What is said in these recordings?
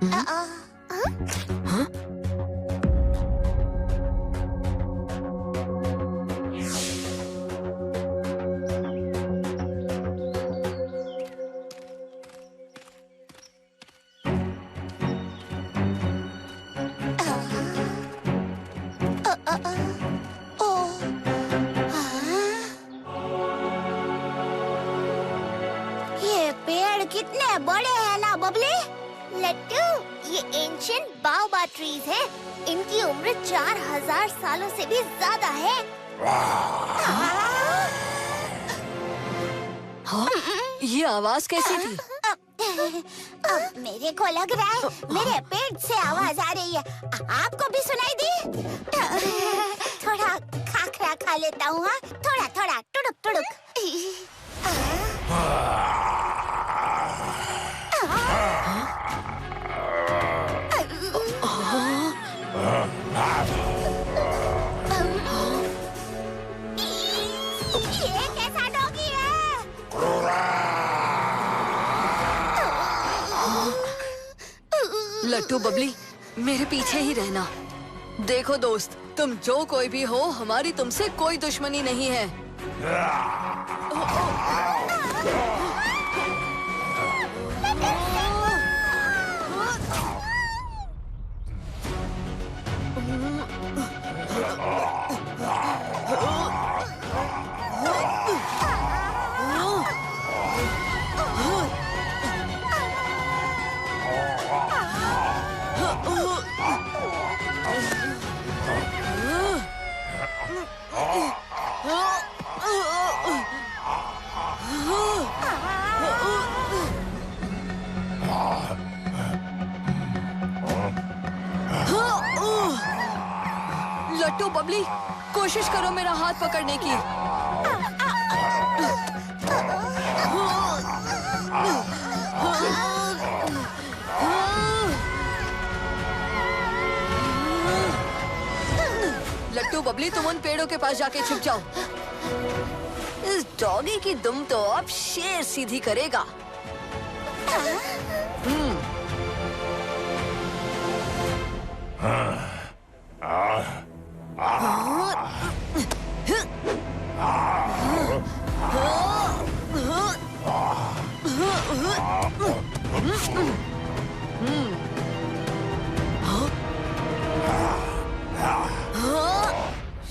ये पेड़ कितने बड़े हैं ना बबली। लट्टू, ये एंशिएंट बाओबा ट्रीज है। इनकी उम्र 4000 सालों से भी ज्यादा है। हाँ? ये आवाज कैसी थी? अब मेरे को लग रहा है मेरे पेट से आवाज आ रही है। आपको भी सुनाई दी? थोड़ा खाखरा खा लेता हूँ। थोड़ा थोड़ा टुडुक टुडुक। ये कैसा डॉगी है? लट्टू बबली, मेरे पीछे ही रहना। देखो दोस्त, तुम जो कोई भी हो, हमारी तुमसे कोई दुश्मनी नहीं है। लट्टू बबली, कोशिश करो मेरा हाथ पकड़ने की। लट्टू बबली, तुम उन पेड़ों के पास जाके छुप जाओ। इस डॉगी की दुम तो अब शेर सीधी करेगा।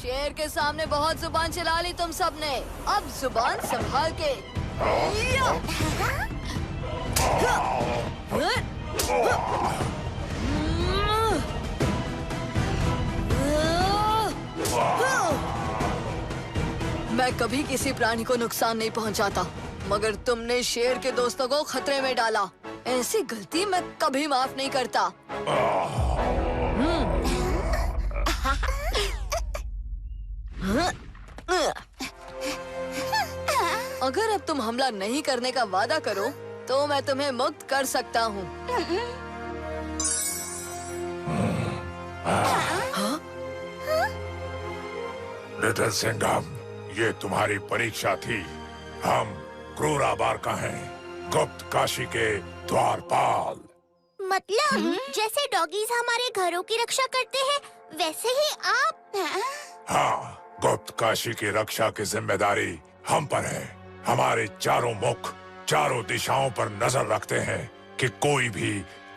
शेर के सामने बहुत जुबान चला ली तुम सबने। अब जुबान संभाल के। मैं कभी किसी प्राणी को नुकसान नहीं पहुंचाता, मगर तुमने शेर के दोस्तों को खतरे में डाला। ऐसी गलती मैं कभी माफ नहीं करता। अगर अब तुम हमला नहीं करने का वादा करो, तो मैं तुम्हें मुक्त कर सकता हूँ। लिटिल सिंघम, ये तुम्हारी परीक्षा थी। हम क्रूराबार का हैं, गुप्त काशी के द्वारपाल। मतलब जैसे डॉगीज हमारे घरों की रक्षा करते हैं, वैसे ही आप? हाँ, गुप्त काशी की रक्षा की जिम्मेदारी हम पर है। हमारे चारों मुख चारों दिशाओं पर नजर रखते हैं कि कोई भी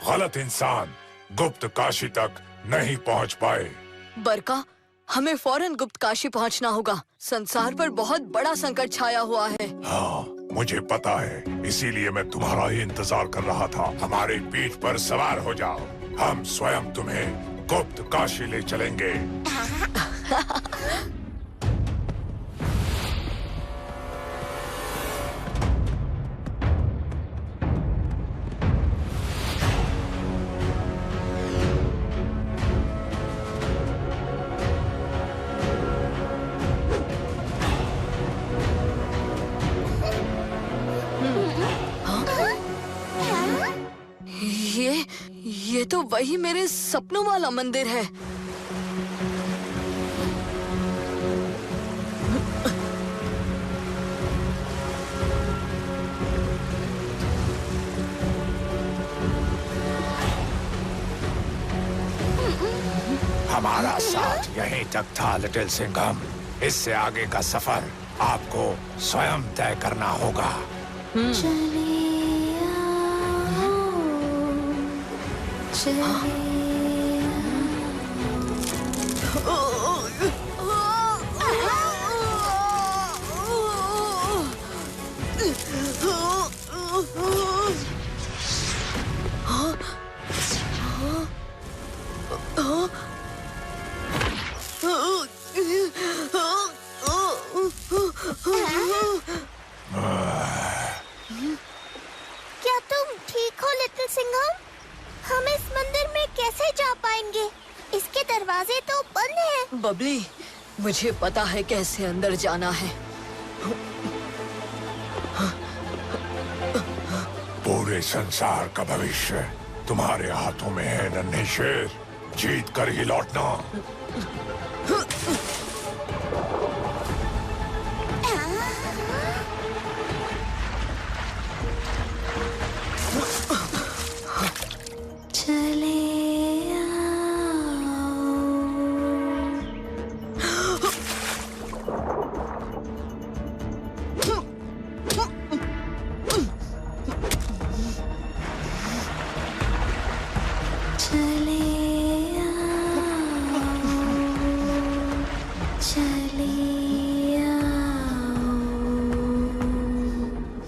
गलत इंसान गुप्त काशी तक नहीं पहुंच पाए। बरका, हमें फौरन गुप्त काशी पहुंचना होगा। संसार पर बहुत बड़ा संकट छाया हुआ है। हाँ, मुझे पता है, इसीलिए मैं तुम्हारा ही इंतजार कर रहा था। हमारी पीठ पर सवार हो जाओ, हम स्वयं तुम्हें गुप्त काशी ले चलेंगे। ये तो वही मेरे सपनों वाला मंदिर है। हमारा साथ यहीं तक था लिटिल सिंघम। इससे आगे का सफर आपको स्वयं तय करना होगा। क्या तुम ठीक हो लिटिल सिंघम? हम इस मंदिर में कैसे जा पाएंगे? इसके दरवाजे तो बंद हैं। बबली, मुझे पता है कैसे अंदर जाना है। पूरे संसार का भविष्य तुम्हारे हाथों में है नन्हे शेर। जीत कर ही लौटना।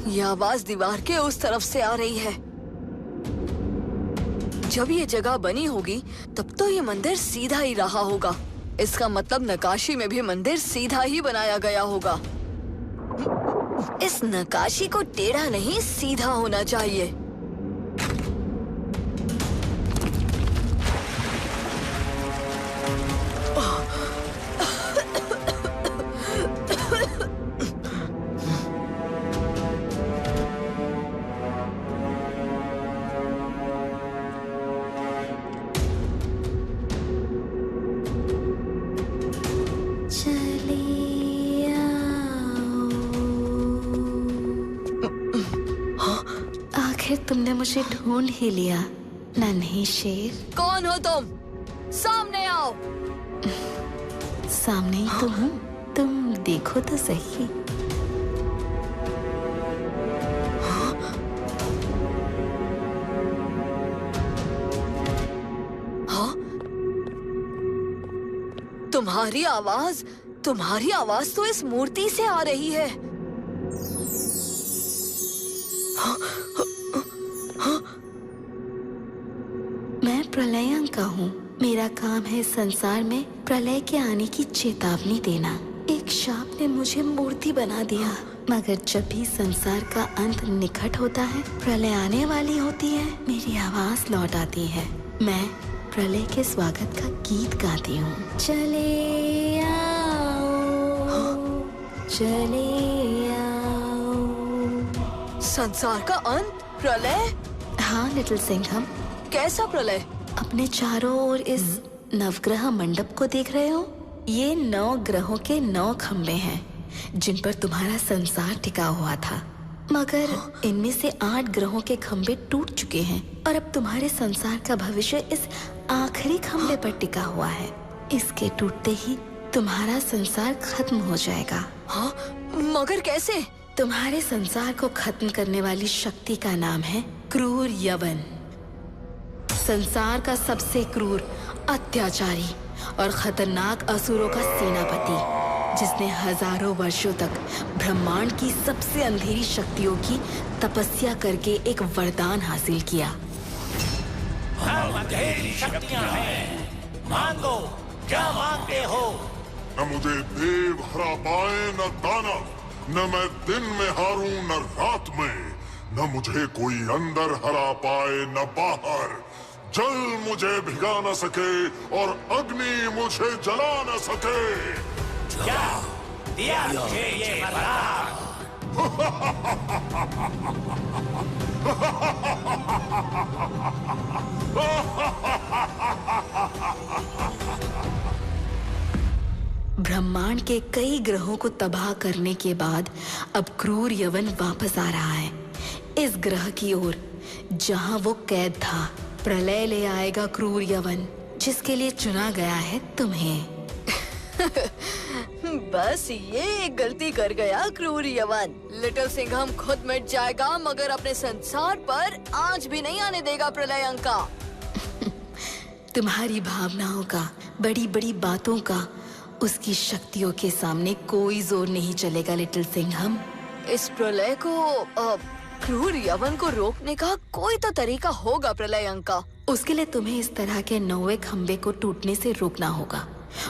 ये आवाज दीवार के उस तरफ से आ रही है। जब ये जगह बनी होगी तब तो ये मंदिर सीधा ही रहा होगा। इसका मतलब नक्काशी में भी मंदिर सीधा ही बनाया गया होगा। इस नक्काशी को टेढ़ा नहीं सीधा होना चाहिए। आखिर तुमने मुझे ढूंढ ही लिया नन्हे शेर। कौन हो तुम? सामने आओ। सामने ही तो हूँ, तुम देखो तो सही। तुम्हारी आवाज तो इस मूर्ति से आ रही है। मैं प्रलयांका हूँ। मेरा काम है संसार में प्रलय के आने की चेतावनी देना। एक शाप ने मुझे मूर्ति बना दिया, मगर जब भी संसार का अंत निकट होता है, प्रलय आने वाली होती है, मेरी आवाज लौट आती है। मैं प्रलय के स्वागत का गीत गाती हूँ। चले आओ, चले आओ। संसार का अंत? प्रलय? हाँ लिटिल सिंघम। कैसा प्रलय? अपने चारों ओर इस नवग्रह मंडप को देख रहे हो? ये 9 ग्रहों के 9 खंबे हैं जिन पर तुम्हारा संसार टिका हुआ था, मगर इनमें से 8 ग्रहों के खंबे टूट चुके हैं और अब तुम्हारे संसार का भविष्य इस आखिरी खंबे पर टिका हुआ है। इसके टूटते ही तुम्हारा संसार खत्म हो जाएगा। हाँ, मगर कैसे? तुम्हारे संसार को खत्म करने वाली शक्ति का नाम है क्रूर यवन। संसार का सबसे क्रूर, अत्याचारी और खतरनाक असुरों का सेनापति, जिसने हजारों वर्षों तक ब्रह्मांड की सबसे अंधेरी शक्तियों की तपस्या करके एक वरदान हासिल किया। हम अंधेरी शक्तियां हैं, मांगो, क्या मांगते हो? न मुझे देव हरा पाए न दानव, न मैं दिन में हारूं न रात में, न मुझे कोई अंदर हरा पाए न बाहर। जल मुझे भिगा न सके और अग्नि मुझे जला न सके। क्या दिया मुझे ये वरदान? ब्रह्मांड के कई ग्रहों को तबाह करने के बाद अब क्रूर यवन वापस आ रहा है इस ग्रह की ओर जहां वो कैद था। प्रलय ले आएगा क्रूर यवन जिसके लिए चुना गया है तुम्हें। बस ये एक गलती कर गया क्रूर यवन। लिटिल सिंघम खुद मिट जाएगा मगर अपने संसार पर आंच भी नहीं आने देगा प्रलयंका। तुम्हारी भावनाओं का, बड़ी बड़ी बातों का, उसकी शक्तियों के सामने कोई जोर नहीं चलेगा लिटिल सिंघम। इस प्रलय को क्रूर यवन को रोकने का कोई तो तरीका होगा प्रलयंका। उसके लिए तुम्हें इस तरह के 9वें खंबे को टूटने से रोकना होगा।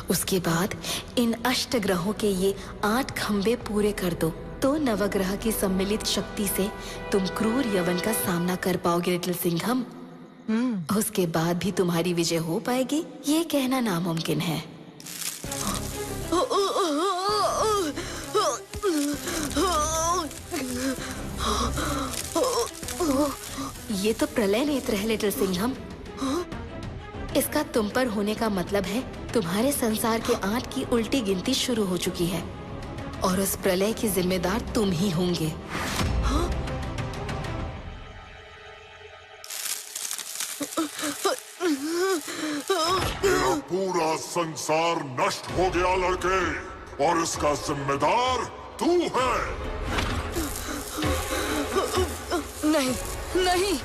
उसके बाद इन अष्ट ग्रहों के ये 8 खंबे पूरे कर दो तो नवग्रह की सम्मिलित शक्ति से तुम क्रूर यवन का सामना कर पाओगे लिटिल सिंघम। उसके बाद भी तुम्हारी विजय हो पाएगी ये कहना नामुमकिन है। ये तो प्रलय नेत्र है लिटिल सिंघम। इसका तुम पर होने का मतलब है तुम्हारे संसार के 8 की उल्टी गिनती शुरू हो चुकी है और उस प्रलय की जिम्मेदार तुम ही होंगे। मेरा पूरा संसार नष्ट हो गया लड़के, और इसका जिम्मेदार तू है। नहीं नहीं,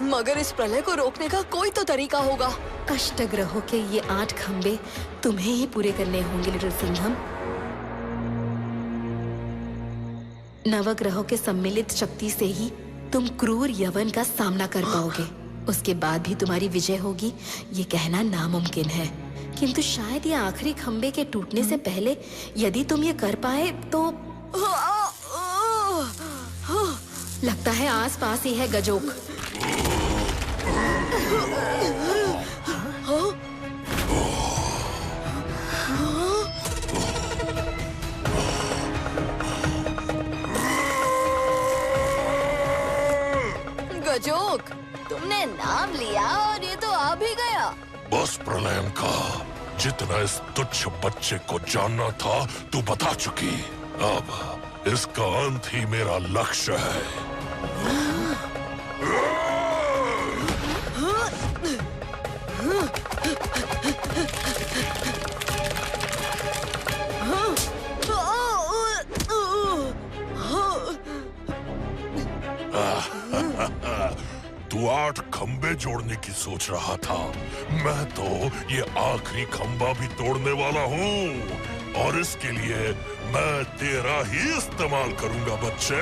मगर इस प्रलय को रोकने का कोई तो तरीका होगा। अष्ट ग्रहों के ये 8 खंबे तुम्हें ही पूरे करने होंगे लिटिल सिंघम। नवग्रहों के सम्मिलित शक्ति से ही तुम क्रूर यवन का सामना कर पाओगे। उसके बाद भी तुम्हारी विजय होगी ये कहना नामुमकिन है, किंतु शायद ये आखिरी खंबे के टूटने से पहले यदि तुम ये कर पाए तो। लगता है आसपास ही है गजोक। गजोक, तुमने नाम लिया और ये तो आ भी गया। बस प्रलयंका, जितना इस तुच्छ बच्चे को जानना था तू बता चुकी। अब इसका अंत ही मेरा लक्ष्य है। तू 8 खंबे जोड़ने की सोच रहा था, मैं तो ये आखिरी खंबा भी तोड़ने वाला हूँ और इसके लिए मैं तेरा ही इस्तेमाल करूंगा बच्चे।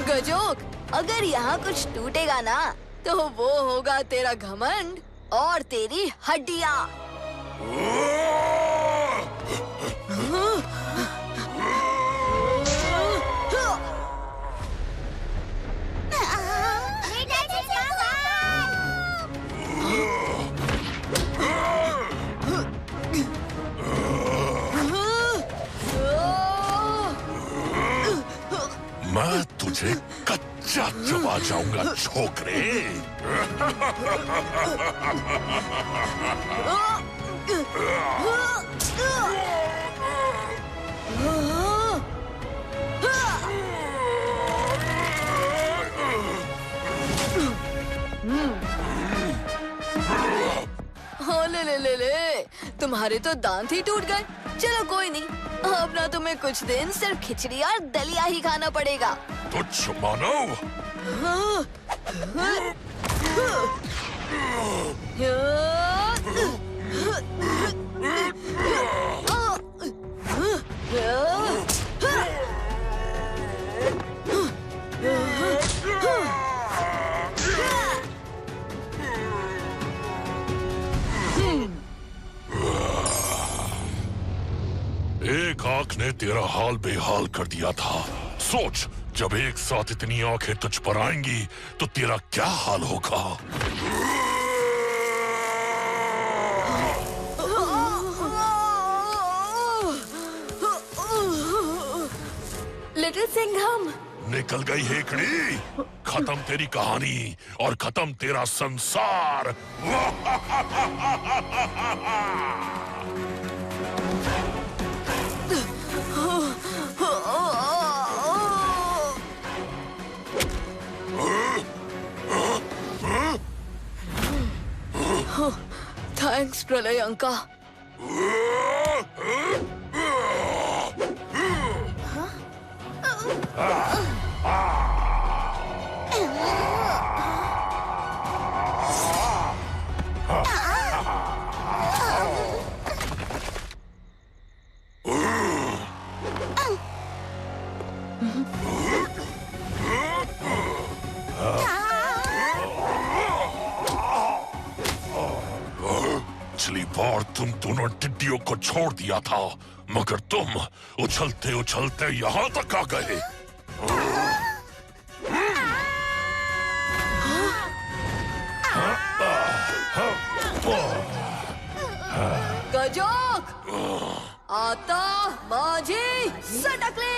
गजोक, अगर यहाँ कुछ टूटेगा ना तो वो होगा तेरा घमंड और तेरी हड्डियाँ। मैं तुझे कच्चा चबा जाऊंगा छोकरे। ले, तुम्हारे तो दांत ही टूट गए। चलो कोई नहीं, अब ना तुम्हें कुछ दिन सिर्फ खिचड़ी और दलिया ही खाना पड़ेगा। तुच्छ मानव। एक आंख ने तेरा हाल बेहाल कर दिया था। सोच, जब एक साथ इतनी आंखें तुझ पर आएंगी तो तेरा क्या हाल होगा। लिटिल सिंघम, निकल गई हेकड़ी, खत्म तेरी कहानी और खत्म तेरा संसार। थैंक्स प्रलयंका। पिछली बार तुम दोनों टिड्डियों को छोड़ दिया था, मगर तुम उछलते उछलते यहाँ तक आ गए। गजोक, आता माझी सटकली।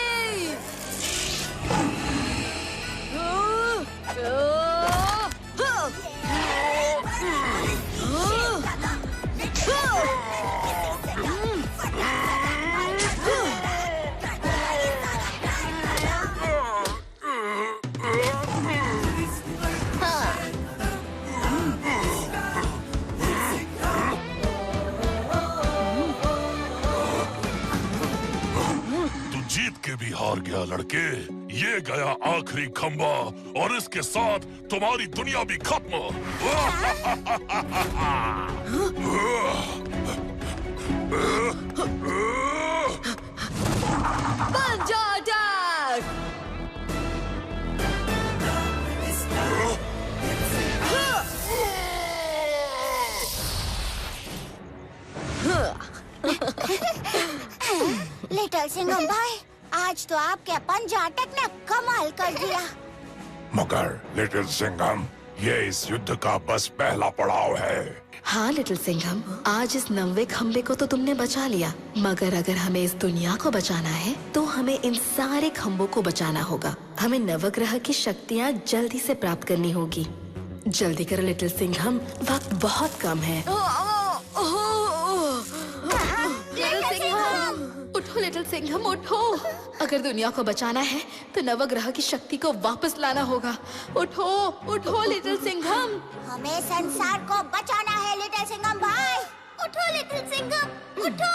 जीत के भी हार गया लड़के। ये गया आखिरी खंबा और इसके साथ तुम्हारी दुनिया भी खत्म। पंजा अटैक। लिटिल सिंघम भाई, आज तो आपके पंजा अटैक ने कमाल कर दिया। मगर लिटिल सिंघम, ये इस युद्ध का बस पहला पड़ाव है। हाँ लिटिल सिंघम, आज इस 90वें खंबे को तो तुमने बचा लिया, मगर अगर हमें इस दुनिया को बचाना है तो हमें इन सारे खंबों को बचाना होगा। हमें नवग्रह की शक्तियाँ जल्दी से प्राप्त करनी होगी। जल्दी करो लिटिल सिंघम, वक्त बहुत कम है। उठो लिटिल सिंघम, उठो। अगर दुनिया को बचाना है तो नवग्रह की शक्ति को वापस लाना होगा। उठो उठो लिटिल सिंघम। हमें संसार को बचाना है लिटिल सिंघम भाई। उठो लिटिल सिंघम, उठो।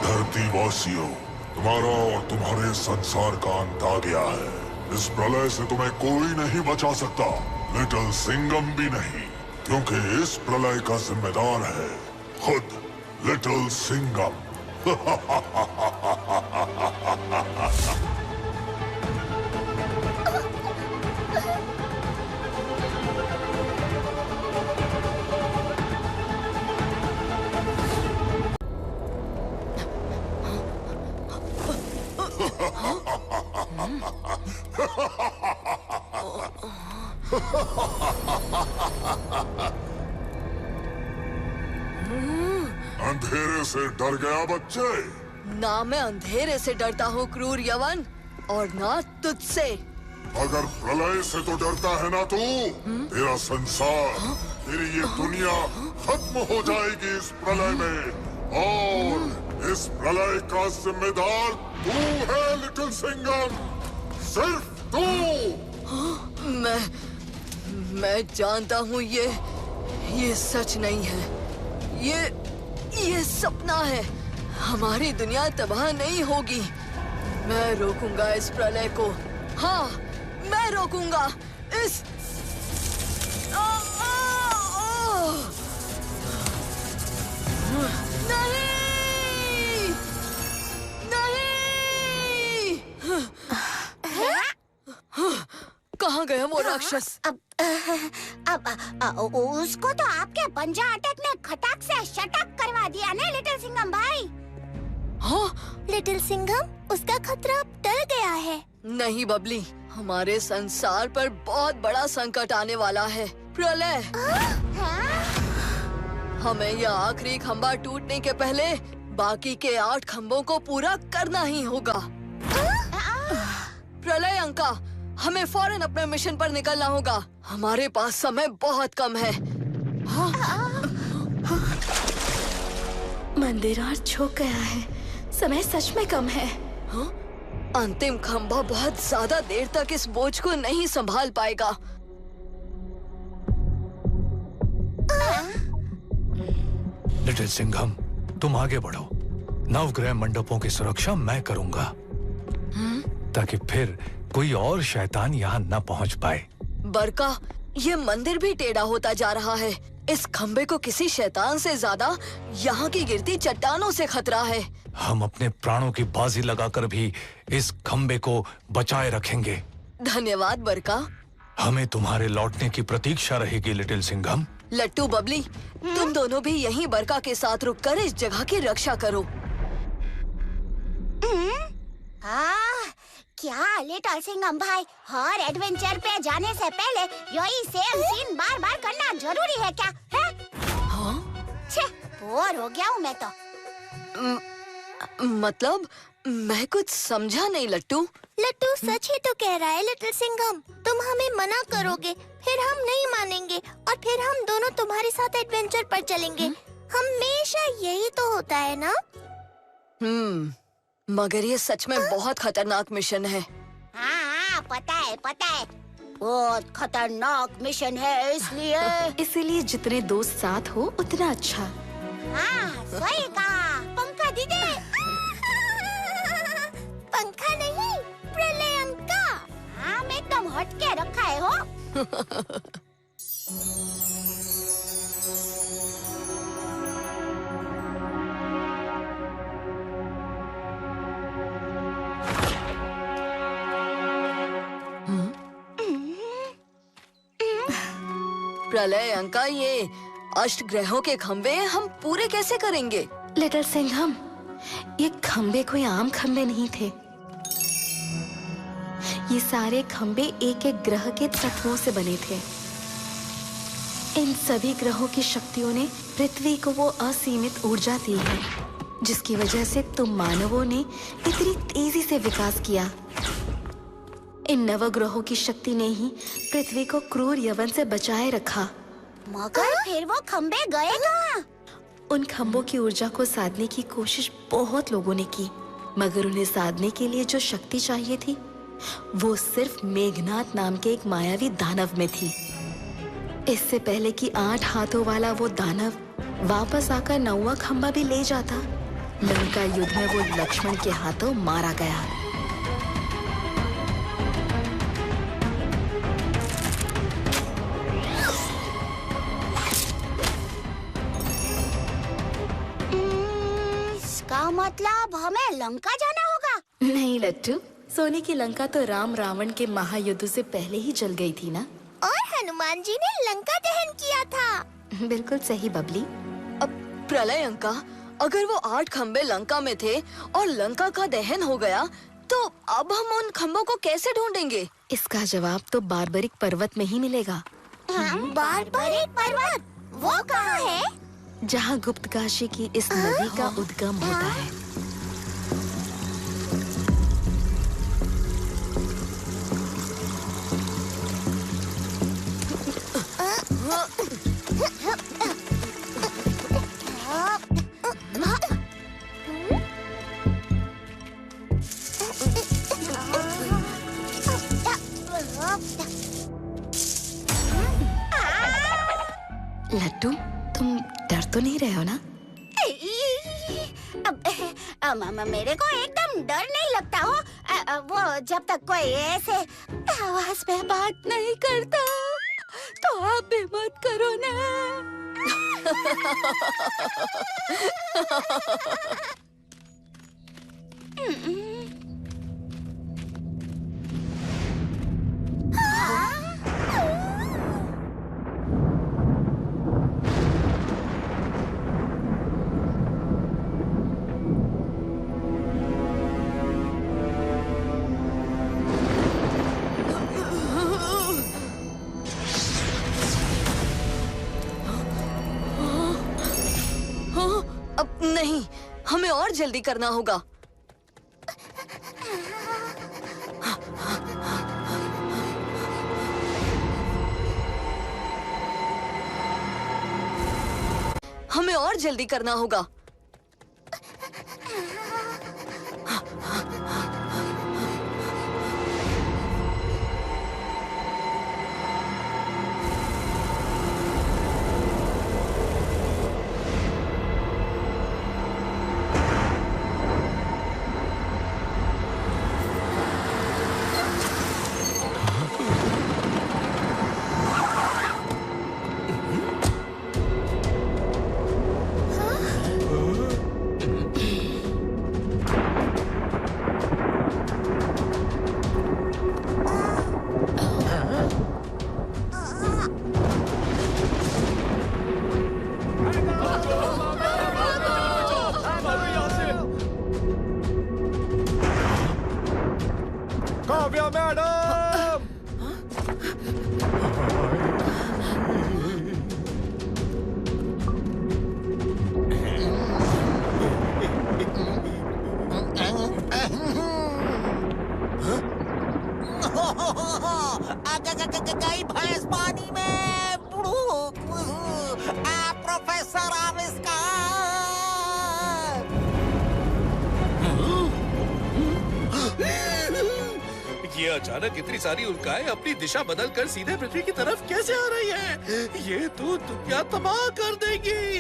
धरतीवासियों, तुम्हारा और तुम्हारे संसार का अंत आ गया है। इस प्रलय से तुम्हें कोई नहीं बचा सकता, लिटिल सिंघम भी नहीं, क्योंकि इस प्रलय का जिम्मेदार है खुद लिटिल सिंघम। अंधेरे से डर गया बच्चे? ना मैं अंधेरे से डरता हूँ क्रूर यवन, और ना तुझसे। अगर प्रलय से तो डरता है ना तू, तेरा संसार, तेरी ये दुनिया खत्म हो जाएगी इस प्रलय में, और इस प्रलय का जिम्मेदार तू है लिटिल सिंघम, सिर्फ तू। मैं जानता हूँ ये सच नहीं है। ये सपना है। हमारी दुनिया तबाह नहीं होगी। मैं रोकूंगा इस प्रलय को। हाँ, मैं रोकूंगा इस नहीं, नहीं। कहाँ गया वो राक्षस? अब उसको तो आपके पंजा अटैक ने खटाक से शटक करवा दिया ना लिटिल सिंघम भाई। हाँ? लिटिल सिंघम, उसका खतरा अब टल गया है। नहीं बबली, हमारे संसार पर बहुत बड़ा संकट आने वाला है, प्रलय। हमें यह आखिरी खंबा टूटने के पहले बाकी के 8 खंबों को पूरा करना ही होगा। प्रलयंका, हमें फौरन अपने मिशन पर निकलना होगा। हमारे पास समय बहुत कम है। हाँ? मंदिर और झुक गया है। समय सच में कम है। हाँ? अंतिम खंभा बहुत ज्यादा देर तक इस बोझ को नहीं संभाल पाएगा। लिटिल सिंघम, तुम आगे बढ़ो। नवग्रह मंडपों की सुरक्षा मैं करूंगा, ताकि फिर कोई और शैतान यहाँ न पहुँच पाए। बरका, ये मंदिर भी टेढ़ा होता जा रहा है। इस खंबे को किसी शैतान से ज्यादा यहाँ की गिरती चट्टानों से खतरा है। हम अपने प्राणों की बाजी लगाकर भी इस खंबे को बचाए रखेंगे। धन्यवाद बरका। हमें तुम्हारे लौटने की प्रतीक्षा रहेगी लिटिल सिंघम। लट्टू बबली, तुम दोनों भी यहीं बरका के साथ रुककर इस जगह की रक्षा करो। क्या लिटिल सिंघम भाई, हर एडवेंचर पे जाने से पहले यही सेम सीन बार बार करना जरूरी है क्या? है? हाँ? छे, बोर हो गया हूँ मैं तो। मतलब मैं कुछ समझा नहीं लट्टू। लट्टू सच ही तो कह रहा है लिटिल सिंघम। तुम हमें मना करोगे, फिर हम नहीं मानेंगे और फिर हम दोनों तुम्हारे साथ एडवेंचर पर चलेंगे। हमेशा यही तो होता है ना? मगर ये सच में बहुत खतरनाक मिशन है। हाँ, पता है। बहुत खतरनाक मिशन है, इसीलिए जितने दोस्त साथ हो उतना अच्छा। हाँ, सही कहा। पंखा दीदी। पंखा नहीं, प्रलयंका। हाँ, मैं एकदम हटके रखा है हो। प्रलय अंका, ये अष्ट ग्रहों के खंबे हम पूरे कैसे करेंगे? लिटिल सिंघम, ये खंबे कोई आम खंबे नहीं थे। ये सारे खंबे एक एक ग्रह के तत्वों से बने थे। इन सभी ग्रहों की शक्तियों ने पृथ्वी को वो असीमित ऊर्जा दी है, जिसकी वजह से तुम मानवों ने इतनी तेजी से विकास किया। इन नवग्रहों की शक्ति ने ही पृथ्वी को क्रूर यवन से बचाए रखा। मगर फिर वो खंबे गए कहाँ? उन खंभों की ऊर्जा को साधने की कोशिश बहुत लोगों ने की, मगर उन्हें साधने के लिए जो शक्ति चाहिए थी वो सिर्फ मेघनाथ नाम के एक मायावी दानव में थी। इससे पहले कि 8 हाथों वाला वो दानव वापस आकर 9वां खंभा भी ले जाता, लंका युद्ध में वो लक्ष्मण के हाथों मारा गया। इसका मतलब हमें लंका जाना होगा? नहीं लट्टू, सोने की लंका तो राम रावण के महायुद्ध से पहले ही जल गई थी ना। और हनुमान जी ने लंका दहन किया था। बिल्कुल सही बबली। अब प्रलय अंका, अगर वो 8 खंबे लंका में थे और लंका का दहन हो गया, तो अब हम उन खंभों को कैसे ढूंढेंगे? इसका जवाब तो बारबरिक पर्वत में ही मिलेगा। बारबरिक पर्वत? वो कहाँ है? जहाँ गुप्तकाशी की इस नदी का उद्गम होता है। लट्टू, तुम डर तो नहीं रहे हो ना? मेरे को एकदम डर नहीं लगता हो। वो जब तक कोई ऐसे आवाज में बात नहीं करता, तो आप भी मत करो ना। अब नहीं, हमें और जल्दी करना होगा। हमें और जल्दी करना होगा। ये अचानक इतनी सारी उल्काएं अपनी दिशा बदलकर सीधे पृथ्वी की तरफ कैसे आ रही है? ये तो दुनिया तबाह कर देगी।